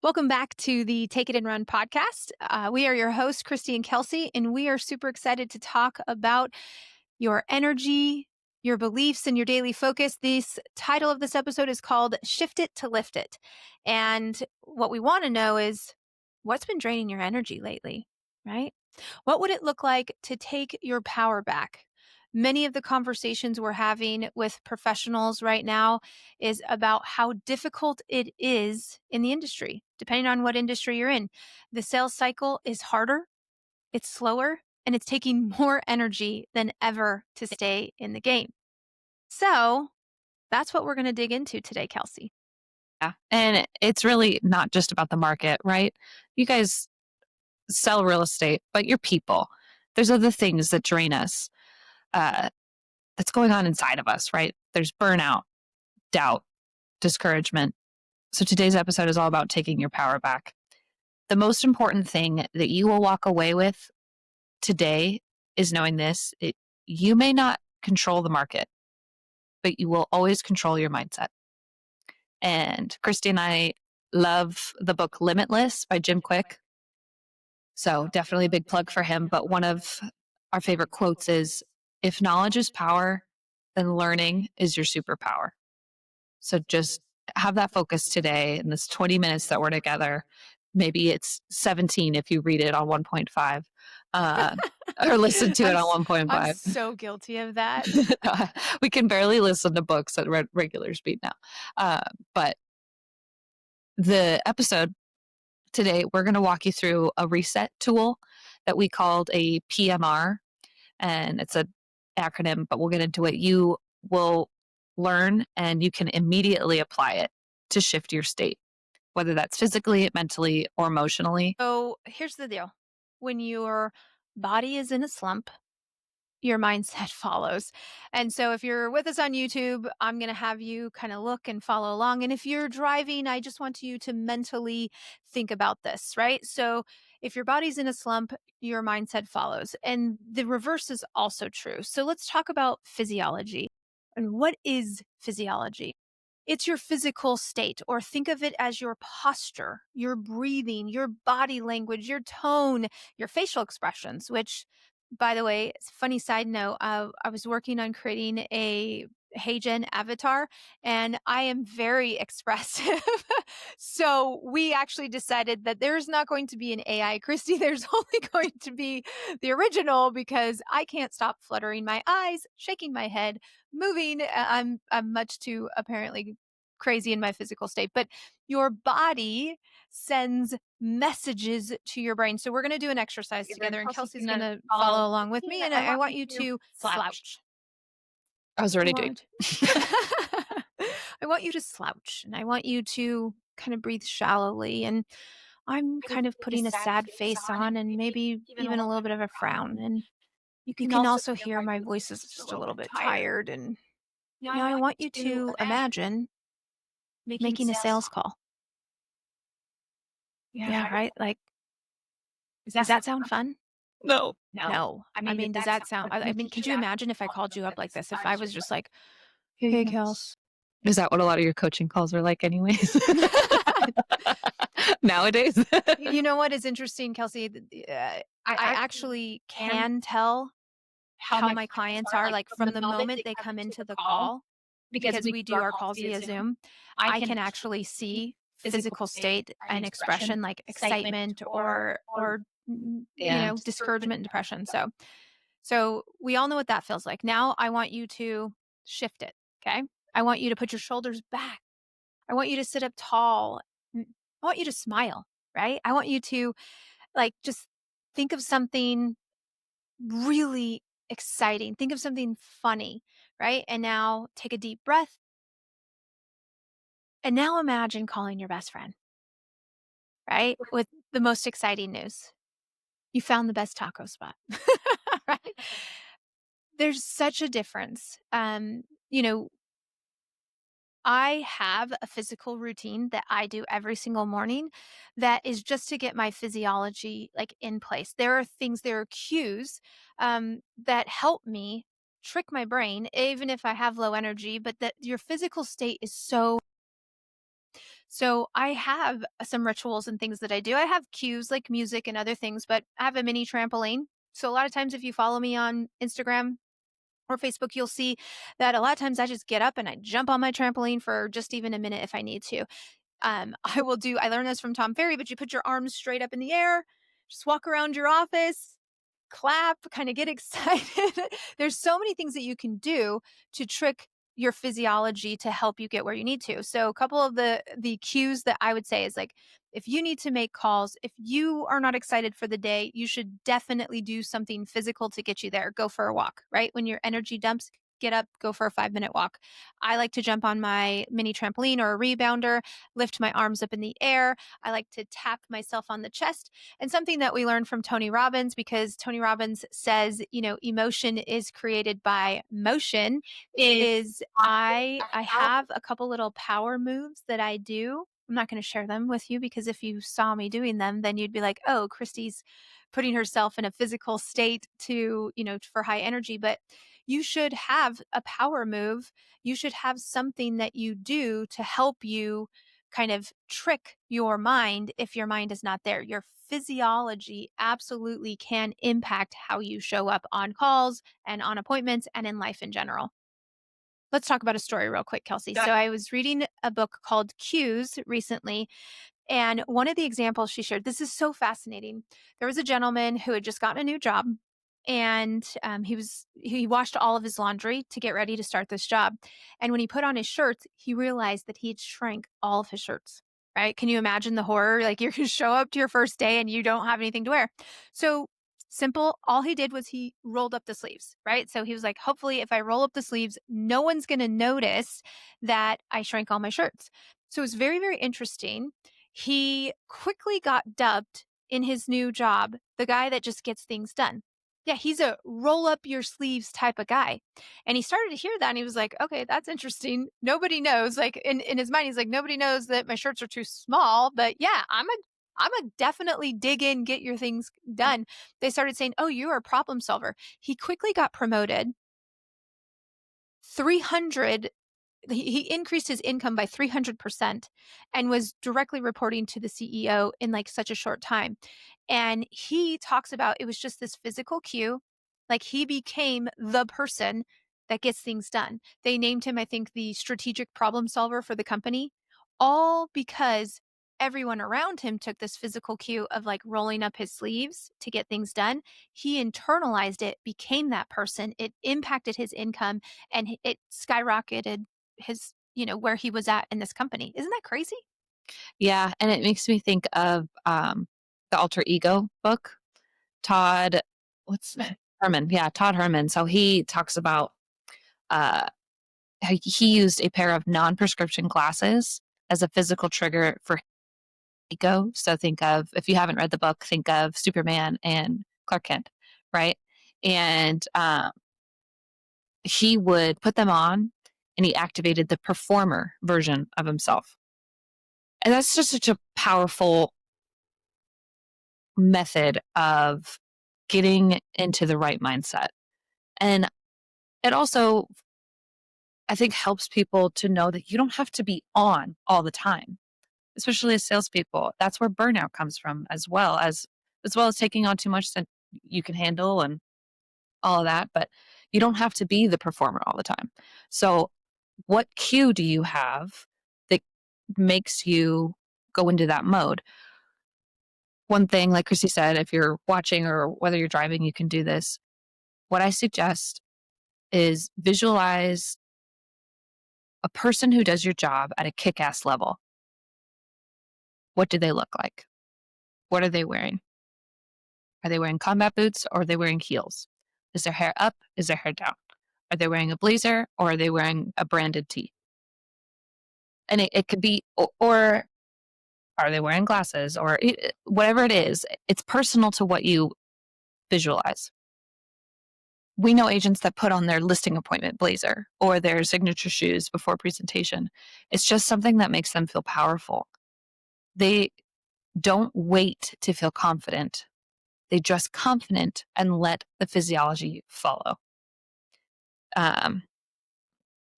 Welcome back to the Take It and Run podcast. We are your hosts, Kristi and Kelcie, and we are super excited to talk about your energy, your beliefs, and your daily focus. This title of this episode is called Shift It to Lift It. And what we want to know is what's been draining your energy lately, right? What would it look like to take your power back? Many of the conversations we're having with professionals right now is about how difficult it is in the industry, depending on what industry you're in. The sales cycle is harder, it's slower, and it's taking more energy than ever to stay in the game. So that's what we're going to dig into today, Kelcie. Yeah. And it's really not just about the market, right? You guys sell real estate, but you're people. There's other things that drain us that's going on inside of us, right? There's burnout, doubt, discouragement. So today's episode is all about taking your power back. The most important thing that you will walk away with today is knowing this. You may not control the market, but you will always control your mindset. And Kristi and I love the book Limitless by Jim Quick. So definitely a big plug for him. But one of our favorite quotes is, if knowledge is power, then learning is your superpower. So just have that focus today in this 20 minutes that we're together. Maybe it's 17 if you read it on 1.5 or listen to it on 1.5. I'm so guilty of that. We can barely listen to books at regular speed now. But the episode today, we're going to walk you through a reset tool that we called a PMR, and it's an acronym, but we'll get into it. You will learn and you can immediately apply it to shift your state, whether that's physically, mentally, or emotionally. So here's the deal. When your body is in a slump, your mindset follows. And so if you're with us on YouTube, I'm going to have you kind of look and follow along. And if you're driving, I just want you to mentally think about this, right? So if your body's in a slump, your mindset follows. And the reverse is also true. So let's talk about physiology. And what is physiology? It's your physical state, or think of it as your posture, your breathing, your body language, your tone, your facial expressions, which, by the way, funny side note, I was working on creating a HeyGen avatar, and I am very expressive. So we actually decided that there's not going to be an AI Kristi. There's only going to be the original, because I can't stop fluttering my eyes, shaking my head, moving. I'm much too apparently crazy in my physical state, but your body sends messages to your brain. So we're going to do an exercise together, and Kelsey's going to follow along with me. And I want you to slouch. I was already doing. I want you to slouch, and I want you to kind of breathe shallowly. And I'm kind of putting a sad face on, and maybe even a little bit of a frown. And you can also hear my voice is just a little bit tired. And now I want you to imagine making a sales call. Yeah, right? Like, does that sound fun? No. No. I mean, does that sound, I mean, could you imagine if I called you up like this? If I was just like, hey, Kels. Is that what a lot of your coaching calls are like anyways? Nowadays? You know what is interesting, Kelcie? I actually can tell how my clients are, like, from the moment they come into the call, because we do our calls via Zoom. I can actually see physical state and expression, like excitement or discouragement and depression. So we all know what that feels like. Now I want you to shift it. Okay. I want you to put your shoulders back. I want you to sit up tall. I want you to smile, right? I want you to, like, just think of something really exciting. Think of something funny, right? And now take a deep breath. And now imagine calling your best friend, right? With the most exciting news. You found the best taco spot, right? There's such a difference. I have a physical routine that I do every single morning that is just to get my physiology, like, in place. There are cues that help me trick my brain, even if I have low energy, but that your physical state is so So I have some rituals and things that I do. I have cues like music and other things, but I have a mini trampoline. So a lot of times if you follow me on Instagram or Facebook, you'll see that a lot of times I just get up and I jump on my trampoline for just even a minute if I need to. I learned this from Tom Ferry, but you put your arms straight up in the air, just walk around your office, clap, kind of get excited. There's so many things that you can do to trick your physiology to help you get where you need to. So a couple of the cues that I would say is like if you need to make calls, if you are not excited for the day, you should definitely do something physical to get you there. Go for a walk, right? When your energy dumps, get up, go for a 5-minute walk. I like to jump on my mini trampoline or a rebounder, lift my arms up in the air. I like to tap myself on the chest. And something that we learned from Tony Robbins, because Tony Robbins says, emotion is created by motion, is I have a couple little power moves that I do. I'm not going to share them with you because if you saw me doing them, then you'd be like, "Oh, Kristi's putting herself in a physical state to, for high energy." But you should have a power move. You should have something that you do to help you kind of trick your mind if your mind is not there. Your physiology absolutely can impact how you show up on calls and on appointments and in life in general. Let's talk about a story real quick, Kelcie. So I was reading a book called Cues recently, and one of the examples she shared, this is so fascinating. There was a gentleman who had just gotten a new job, and he washed all of his laundry to get ready to start this job. And when he put on his shirts, he realized that he had shrank all of his shirts. Right? Can you imagine the horror? Like you're going to show up to your first day and you don't have anything to wear. So simple. All he did was he rolled up the sleeves. Right? So he was like, hopefully, if I roll up the sleeves, no one's going to notice that I shrank all my shirts. So it was very, very interesting. He quickly got dubbed in his new job the guy that just gets things done. Yeah, he's a roll up your sleeves type of guy. And he started to hear that and he was like, okay, that's interesting. Nobody knows. Like in his mind, he's like, nobody knows that my shirts are too small. But yeah, I'm a definitely dig in, get your things done. They started saying, oh, you're a problem solver. He quickly got promoted 300 he increased his income by 300% and was directly reporting to the CEO in like such a short time. And he talks about it was just this physical cue. Like he became the person that gets things done. They named him, I think, the strategic problem solver for the company, all because everyone around him took this physical cue of like rolling up his sleeves to get things done. He internalized it, became that person. It impacted his income and it skyrocketed his where he was at in this company. Isn't that crazy? Yeah, and it makes me think of, the Alter Ego book. Todd what's Herman, yeah, Todd Herman. So he talks about, uh, how he used a pair of non-prescription glasses as a physical trigger for ego. So think of if you haven't read the book, think of Superman and Clark Kent, right? And, he would put them on, and he activated the performer version of himself. And that's just such a powerful method of getting into the right mindset. And it also, I think, helps people to know that you don't have to be on all the time, especially as salespeople. That's where burnout comes from, as well as taking on too much that you can handle and all of that. But you don't have to be the performer all the time. So, what cue do you have that makes you go into that mode? One thing, like Christy said, if you're watching or whether you're driving, you can do this. What I suggest is visualize a person who does your job at a kick ass level. What do they look like? What are they wearing? Are they wearing combat boots or are they wearing heels? Is their hair up? Is their hair down? Are they wearing a blazer or are they wearing a branded tee? And it could be, or are they wearing glasses or whatever it is, it's personal to what you visualize. We know agents that put on their listing appointment blazer or their signature shoes before presentation. It's just something that makes them feel powerful. They don't wait to feel confident. They dress confident and let the physiology follow. Um,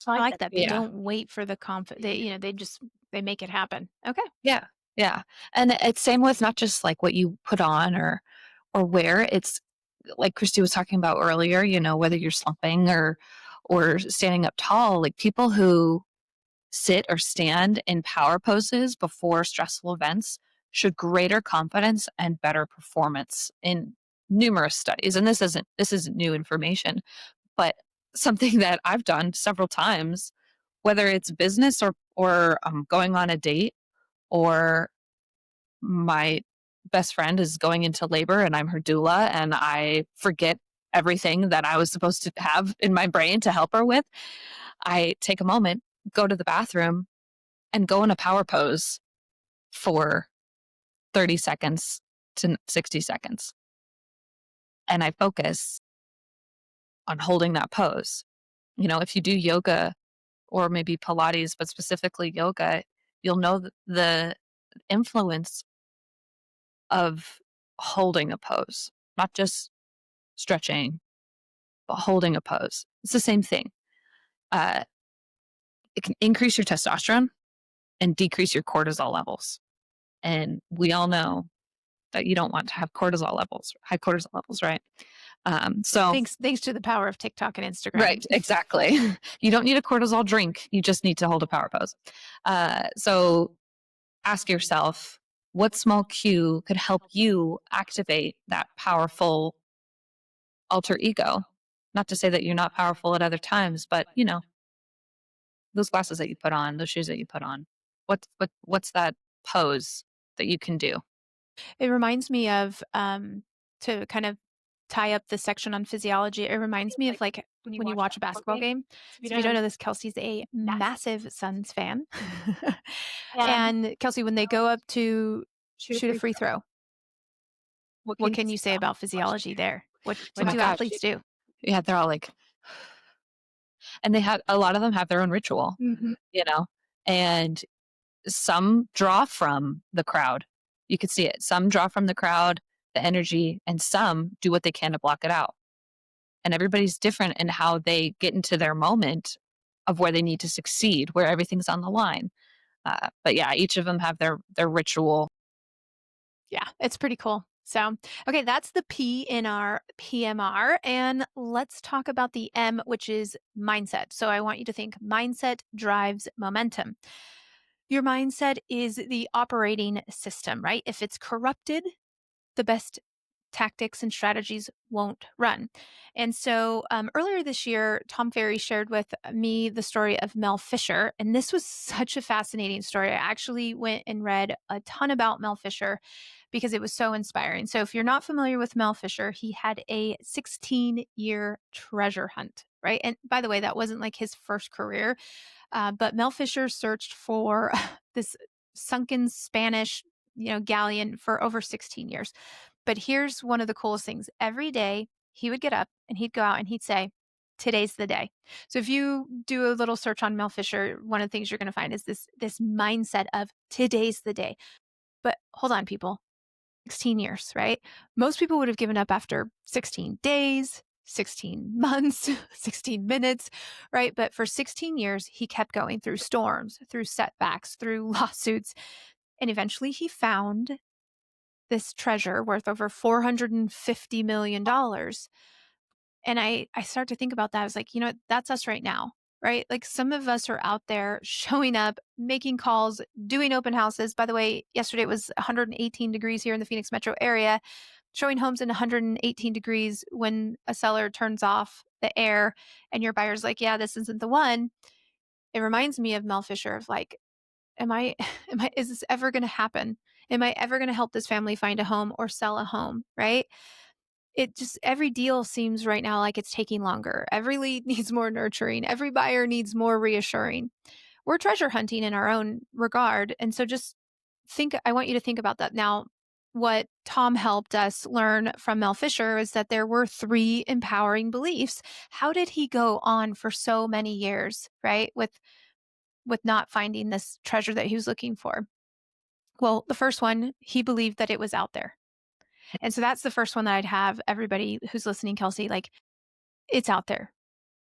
I like that. They Yeah. don't wait for the they, they just they make it happen. Okay. Yeah. Yeah. And it's same with not just like what you put on or wear. It's like Kristi was talking about earlier, whether you're slumping or standing up tall, like people who sit or stand in power poses before stressful events show greater confidence and better performance in numerous studies. And this isn't new information, but something that I've done several times, whether it's business or going on a date, or my best friend is going into labor and I'm her doula and I forget everything that I was supposed to have in my brain to help her with. I take a moment, go to the bathroom, and go in a power pose for 30 seconds to 60 seconds. And I focus on holding that pose. If you do yoga or maybe Pilates, but specifically yoga, you'll know the influence of holding a pose, not just stretching, but holding a pose. It's the same thing. Uh, it can increase your testosterone and decrease your cortisol levels. And we all know that you don't want to have high cortisol levels, right? So, Thanks to the power of TikTok and Instagram. right, exactly. You don't need a cortisol drink. You just need to hold a power pose. So ask yourself, what small cue could help you activate that powerful alter ego? Not to say that you're not powerful at other times, but those glasses that you put on, those shoes that you put on, what's that pose that you can do? It reminds me of, to kind of tie up this section on physiology, it reminds me of like when you watch a basketball game. So if you don't know this, Kelsey's a massive Suns fan. And Kelsey, when they go up to shoot a free throw, what can you say about physiology there? Oh What my do gosh. athletes do? Yeah, they're all like, and they have a lot of them have their own ritual, Mhm. you know, and some draw from the crowd. You could see it. Some draw from the crowd, the energy, and some do what they can to block it out. And everybody's different in how they get into their moment of where they need to succeed, where everything's on the line. But yeah, each of them have their ritual. Yeah, it's pretty cool. So, okay, that's the P in our PMR. And let's talk about the M, which is mindset. So, I want you to think mindset drives momentum. Your mindset is the operating system, right? If it's corrupted, the best tactics and strategies won't run. And so earlier this year, Tom Ferry shared with me the story of Mel Fisher. And this was such a fascinating story. I actually went and read a ton about Mel Fisher because it was so inspiring. So if you're not familiar with Mel Fisher, he had a 16-year treasure hunt. Right. And by the way, that wasn't like his first career, but Mel Fisher searched for this sunken Spanish, galleon for over 16 years. But here's one of the coolest things. Every day he would get up and he'd go out and he'd say, today's the day. So if you do a little search on Mel Fisher, one of the things you're going to find is this mindset of today's the day. But hold on, people. 16 years, right? Most people would have given up after 16 days, 16 months, 16 minutes, right? But for 16 years, he kept going through storms, through setbacks, through lawsuits. And eventually he found this treasure worth over $450 million. And I start to think about that. I was like, that's us right now, right? Like some of us are out there showing up, making calls, doing open houses. By the way, yesterday it was 118 degrees here in the Phoenix metro area, showing homes in 118 degrees when a seller turns off the air and your buyer's like, yeah, this isn't the one. It reminds me of Mel Fisher of like, is this ever going to happen? Am I ever going to help this family find a home or sell a home? Right. It just, every deal seems right now like it's taking longer. Every lead needs more nurturing. Every buyer needs more reassuring. We're treasure hunting in our own regard. And so I want you to think about that. Now, what Tom helped us learn from Mel Fisher is that there were 3 empowering beliefs. How did he go on for so many years, right? With not finding this treasure that he was looking for. Well, the first one, he believed that it was out there. And so that's the first one that I'd have everybody who's listening, Kelsey, like it's out there.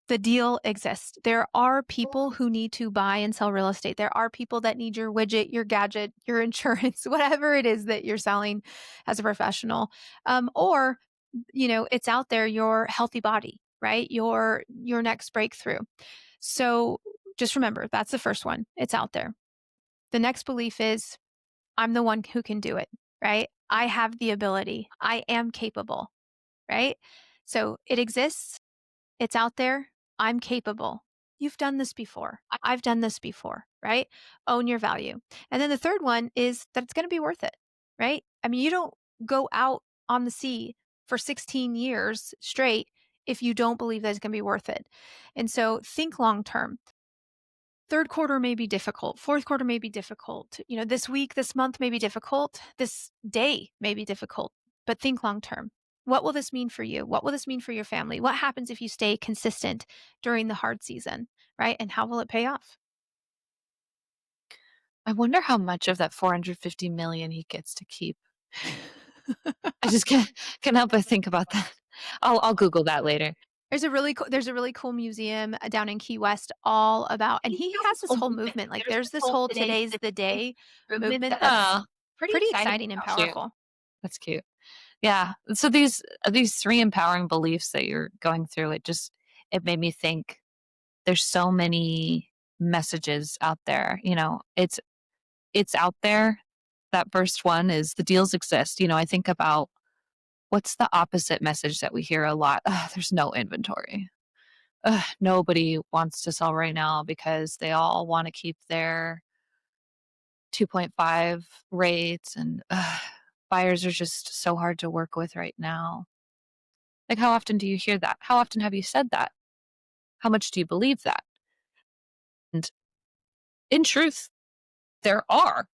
The deal exists. There are people who need to buy and sell real estate. There are people that need your widget, your gadget, your insurance, whatever it is that you're selling as a professional. Or, it's out there, your healthy body, right? Your next breakthrough. So just remember, that's the first one. It's out there. The next belief is I'm the one who can do it, right? I have the ability. I am capable, right? So it exists. It's out there. I'm capable. You've done this before. I've done this before, right? Own your value. And then the third one is that it's going to be worth it, right? I mean, you don't go out on the sea for 16 years straight if you don't believe that it's going to be worth it. And so think long term. Third quarter may be difficult. Fourth quarter may be difficult. This week, this month may be difficult. This day may be difficult, but think long term. What will this mean for you? What will this mean for your family? What happens if you stay consistent during the hard season, right? And how will it pay off? I wonder how much of that 450 million he gets to keep. I just can't help but think about that. I'll Google that later. There's a really cool museum down in Key West all about, and he has this whole movement. Like there's this whole today's the day movement that's Oh, pretty exciting and cute. powerful. That's cute. Yeah. So these three empowering beliefs that you're going through, it made me think there's so many messages out there. It's out there. That first one is the deals exist. I think about what's the opposite message that we hear a lot? "Ugh, there's no inventory. Ugh, nobody wants to sell right now because they all want to keep their 2.5 rates and buyers are just so hard to work with right now." Like, how often do you hear that? How often have you said that? How much do you believe that? And in truth, there are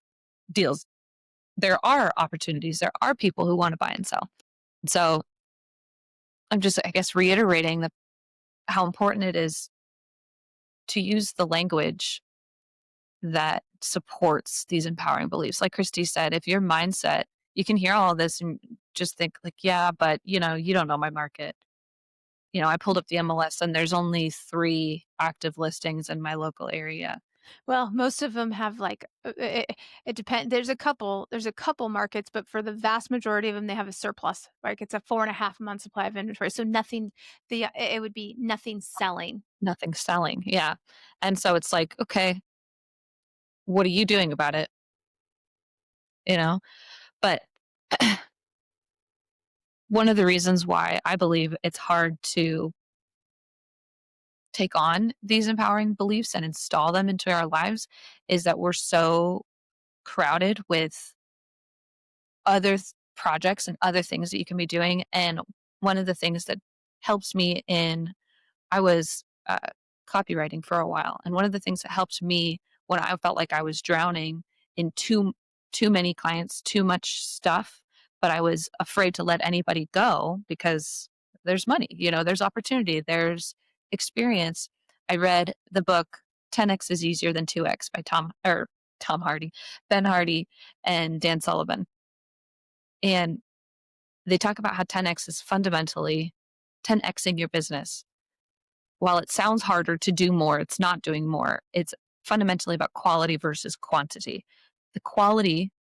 deals, there are opportunities, there are people who want to buy and sell. So I'm just, I guess, reiterating how important it is to use the language that supports these empowering beliefs. Like Kristi said, if your mindset, you can hear all of this and just think like, yeah, but you don't know my market. I pulled up the MLS and there's only 3 active listings in my local area. Well, most of them have like it depends. There's a couple markets, but for the vast majority of them, they have a surplus. Like it's a 4.5 month supply of inventory, so nothing. It would be nothing selling. Nothing selling. Yeah. And so it's like, okay, what are you doing about it? You know? But one of the reasons why I believe it's hard to take on these empowering beliefs and install them into our lives is that we're so crowded with projects and other things that you can be doing. And one of the things that helps me in I was copywriting for a while, and one of the things that helped me when I felt like I was drowning in too many clients, too much stuff, but I was afraid to let anybody go because there's money, there's opportunity, there's experience. I read the book 10x is easier than 2x by Tom Hardy, Ben Hardy, and Dan Sullivan. And they talk about how 10x is fundamentally 10xing your business. While it sounds harder to do more, it's not doing more. It's fundamentally about quality versus quantity. The quality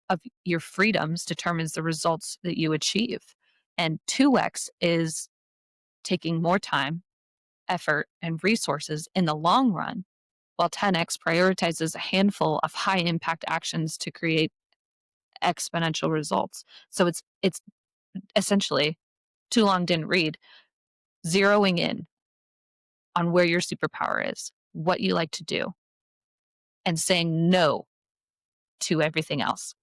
of your freedoms determines the results that you achieve. And 2x is taking more time, effort, and resources in the long run, while 10x prioritizes a handful of high impact actions to create exponential results. So it's essentially, too long didn't read, zeroing in on where your superpower is, what you like to do, and saying no to everything else.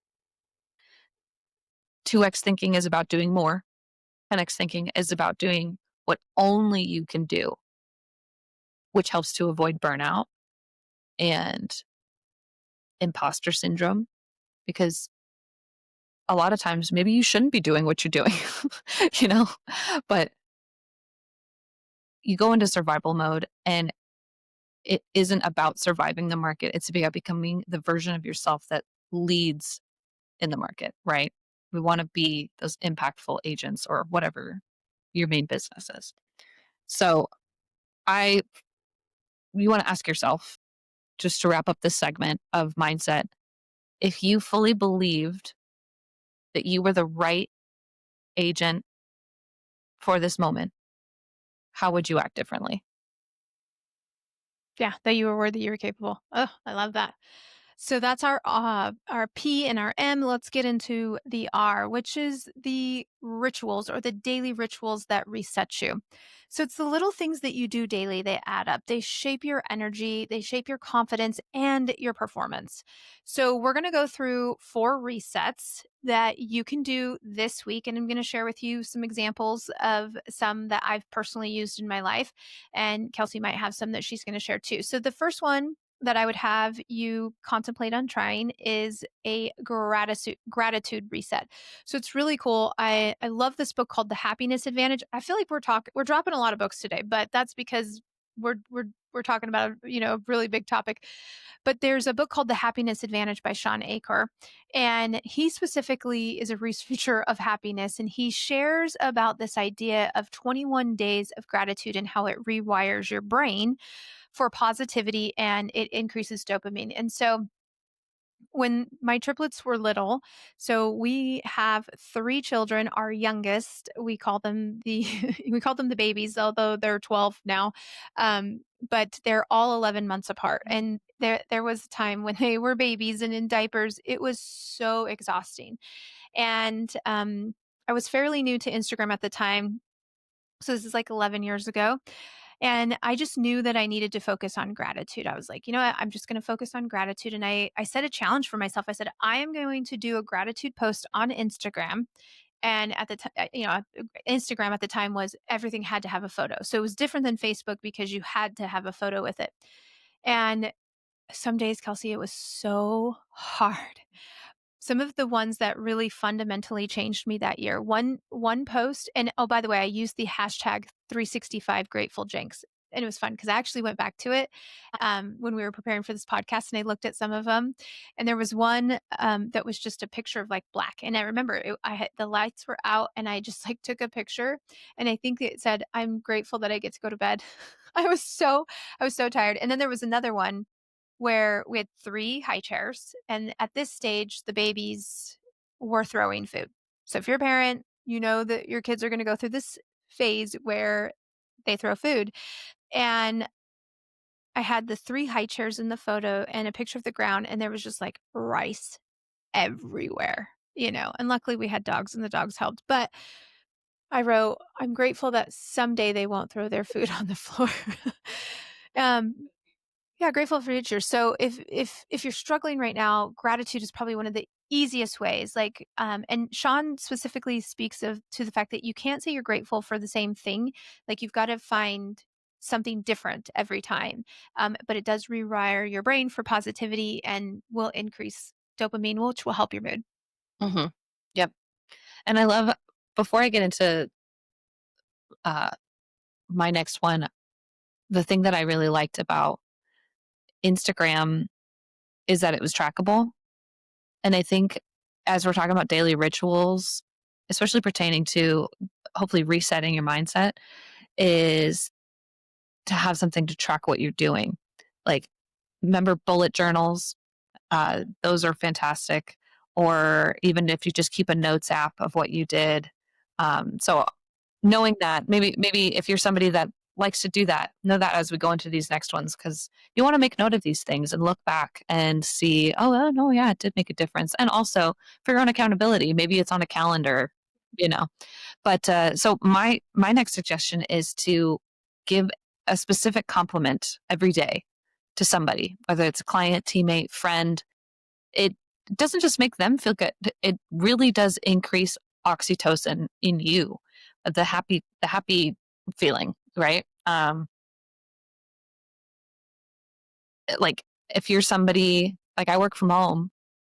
2x thinking is about doing more. 10x thinking is about doing what only you can do, which helps to avoid burnout and imposter syndrome, because a lot of times maybe you shouldn't be doing what you're doing, you know, but you go into survival mode and it isn't about surviving the market. It's about becoming the version of yourself that leads in the market, right? We want to be those impactful agents or whatever your main business is. So I you want to ask yourself, just to wrap up this segment of mindset, if you fully believed that you were the right agent for this moment, how would you act differently? Yeah, that you were worthy, you were capable. Oh, I love that. So that's our P and our M. Let's get into the R, which is the rituals or the daily rituals that reset you. So it's the little things that you do daily, they add up. They shape your energy, they shape your confidence and your performance. So we're going to go through 4 resets that you can do this week, and I'm going to share with you some examples of some that I've personally used in my life, and Kelcie might have some that she's going to share too. So the first one that I would have you contemplate on trying is a gratitude reset. So it's really cool. I love this book called The Happiness Advantage. I feel like we're dropping a lot of books today, but that's because we're talking about a really big topic. But there's a book called The Happiness Advantage by Sean Aker, and he specifically is a researcher of happiness, and he shares about this idea of 21 days of gratitude and how it rewires your brain for positivity and it increases dopamine. And so when my triplets were little, so we have 3 children. Our youngest, we call them the we call them the babies, although they're 12 now. But they're all 11 months apart. And there was a time when they were babies and in diapers. It was so exhausting. And I was fairly new to Instagram at the time. So this is like 11 years ago. And I just knew that I needed to focus on gratitude. I was like, you know what? I'm just going to focus on gratitude. And I set a challenge for myself. I said, I am going to do a gratitude post on Instagram. And at the time, Instagram at the time was everything had to have a photo. So it was different than Facebook because you had to have a photo with it. And some days, Kelcie, it was so hard. Some of the ones that really fundamentally changed me that year. One post, and oh, by the way, I used the hashtag 365 grateful Jencks. And it was fun because I actually went back to it when we were preparing for this podcast, and I looked at some of them. And there was one that was just a picture of like black. And I remember I had the lights were out, and I just like took a picture, and I think it said, "I'm grateful that I get to go to bed." I was so tired. And then there was another one where we had 3 high chairs, and at this stage, the babies were throwing food. So if you're a parent, you know that your kids are gonna go through this phase where they throw food, and I had the 3 high chairs in the photo and a picture of the ground, and there was just, like, rice everywhere, and luckily we had dogs and the dogs helped, but I wrote, "I'm grateful that someday they won't throw their food on the floor." Um, Yeah, grateful for future. So if you're struggling right now, gratitude is probably one of the easiest ways. Like, and Sean specifically speaks of to the fact that you can't say you're grateful for the same thing. Like you've got to find something different every time. But it does rewire your brain for positivity and will increase dopamine, which will help your mood. Hmm. Yep. And I love, before I get into uh, my next one, the thing that I really liked about Instagram is that it was trackable. And I think as we're talking about daily rituals, especially pertaining to hopefully resetting your mindset, is to have something to track what you're doing. Like, remember bullet journals? Those are fantastic. Or even if you just keep a notes app of what you did. So knowing that, maybe if you're somebody that likes to do that, know that as we go into these next ones, because you want to make note of these things and look back and see, oh, no, yeah, it did make a difference. And also for your own accountability, maybe it's on a calendar, you know. But so my next suggestion is to give a specific compliment every day to somebody, whether it's a client, teammate, friend. It doesn't just make them feel good. It really does increase oxytocin in you, the happy feeling, right? Like if you're somebody, like I work from home,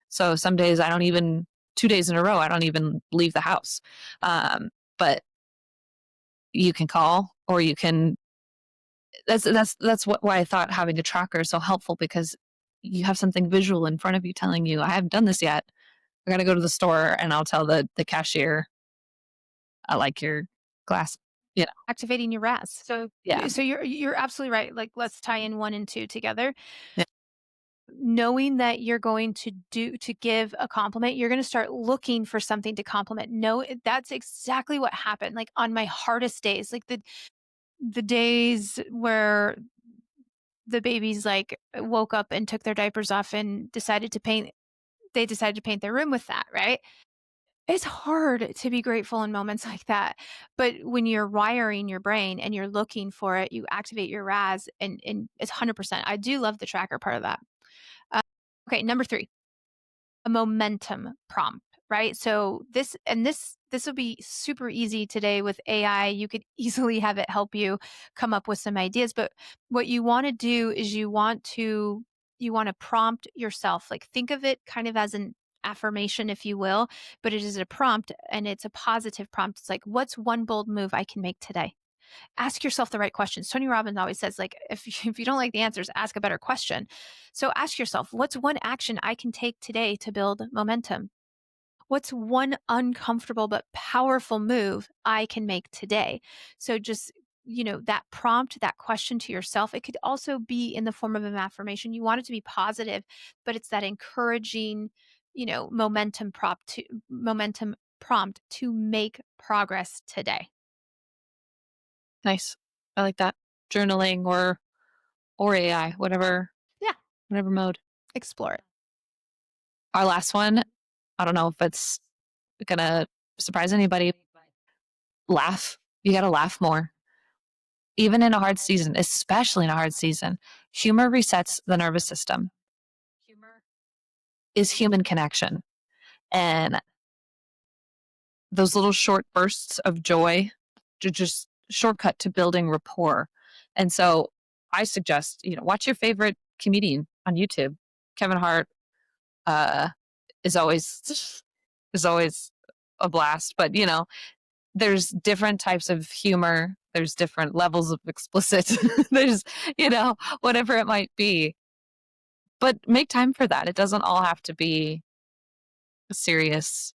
so some days I don't even 2 days in a row I don't even leave the house. Um, but you can call or you can. That's why I thought having a tracker is so helpful, because you have something visual in front of you telling you, I haven't done this yet. I gotta go to the store and I'll tell the cashier, I like your glass. you know? activating your RAS. Yeah. So you're absolutely right. Like, let's tie in 1 and 2 together. Yeah. Knowing that you're going to give a compliment, you're gonna start looking for something to compliment. No, that's exactly what happened, like, on my hardest days, like, the days where the babies, like, woke up and took their diapers off and decided to paint their room with that, right? It's hard to be grateful in moments like that, but when you're wiring your brain and you're looking for it, you activate your RAS and it's 100%. I do love the tracker part of that. Uh, okay, number 3, a momentum prompt, right? So this will be super easy today with AI. You could easily have it help you come up with some ideas, but what you want to do is you want to prompt yourself. Like, think of it kind of as an affirmation, if you will, but it is a prompt and it's a positive prompt. It's like, what's one bold move I can make today? Ask yourself the right questions. Tony Robbins always says, like, if you don't like the answers, ask a better question. So ask yourself, what's one action I can take today to build momentum? What's one uncomfortable but powerful move I can make today? So just, that prompt, that question to yourself, it could also be in the form of an affirmation. You want it to be positive, but it's that encouraging, momentum prompt to make progress today. Nice. I like that. Journaling or AI, Yeah, whatever mode. explore it. Our last one, I don't know if it's gonna surprise anybody. Laugh. You gotta laugh more. Even in a hard season, especially in a hard season, humor resets the nervous system, is human connection. And those little short bursts of joy to just shortcut to building rapport. And so I suggest, watch your favorite comedian on YouTube. Kevin Hart uh, is always is always a blast, but there's different types of humor. There's different levels of explicit. There's, whatever it might be. But make time for that. It doesn't all have to be serious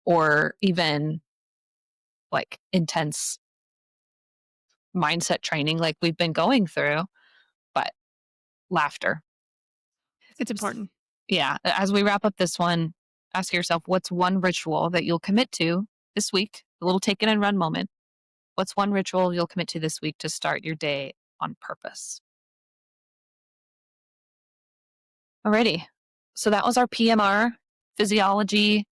or even like intense mindset training like we've been going through, but laughter. It's important. Yeah. As we wrap up this one, ask yourself what's one ritual that you'll commit to this week? A little take it and run moment. What's one ritual you'll commit to this week to start your day on purpose? Alrighty. So that was our PMR physiology,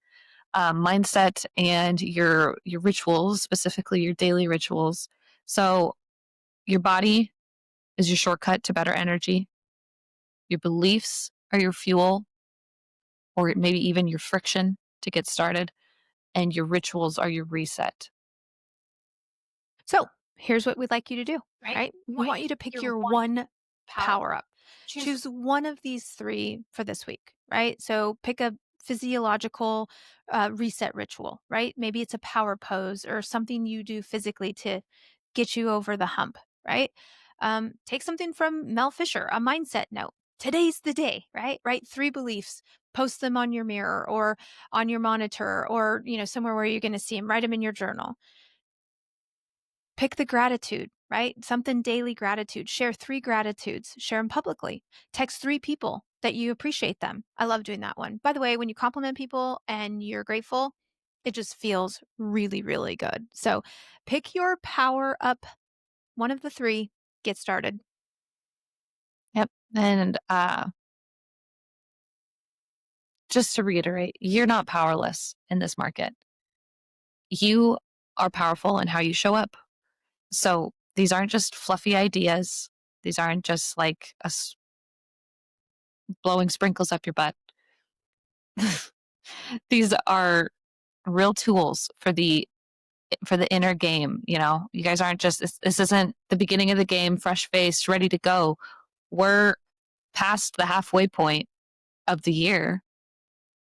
mindset, and your rituals, specifically your daily rituals. So your body is your shortcut to better energy. Your beliefs are your fuel, or maybe even your friction to get started, and your rituals are your reset. So here's what we'd like you to do, right? We want you to pick your one power up. Choose one of these 3 for this week, right? So pick a physiological reset ritual, right? Maybe it's a power pose or something you do physically to get you over the hump, right? Take something from Mel Fisher, a mindset note. Today's the day, right? Write 3 beliefs, post them on your mirror or on your monitor or, somewhere where you're going to see them. Write them in your journal. Pick the gratitude, right? Something daily gratitude. Share 3 gratitudes. Share them publicly. Text 3 people that you appreciate them. I love doing that one. By the way, when you compliment people and you're grateful, it just feels really, really good. So pick your power up, one of the 3, get started. Yep. And just to reiterate, you're not powerless in this market. You are powerful in how you show up. So these aren't just fluffy ideas. These aren't just like us blowing sprinkles up your butt. These are real tools for the inner game. You guys aren't just this isn't the beginning of the game, fresh faced, ready to go. We're past the halfway point of the year,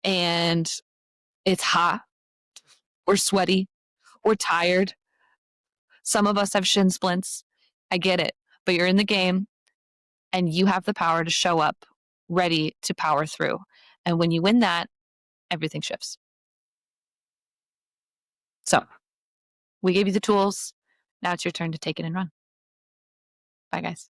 and it's hot. We're sweaty. We're tired. Some of us have shin splints. I get it, but you're in the game, and you have the power to show up ready to power through. And when you win that, everything shifts. So We gave you the tools. Now it's your turn to take it and run. Bye, guys.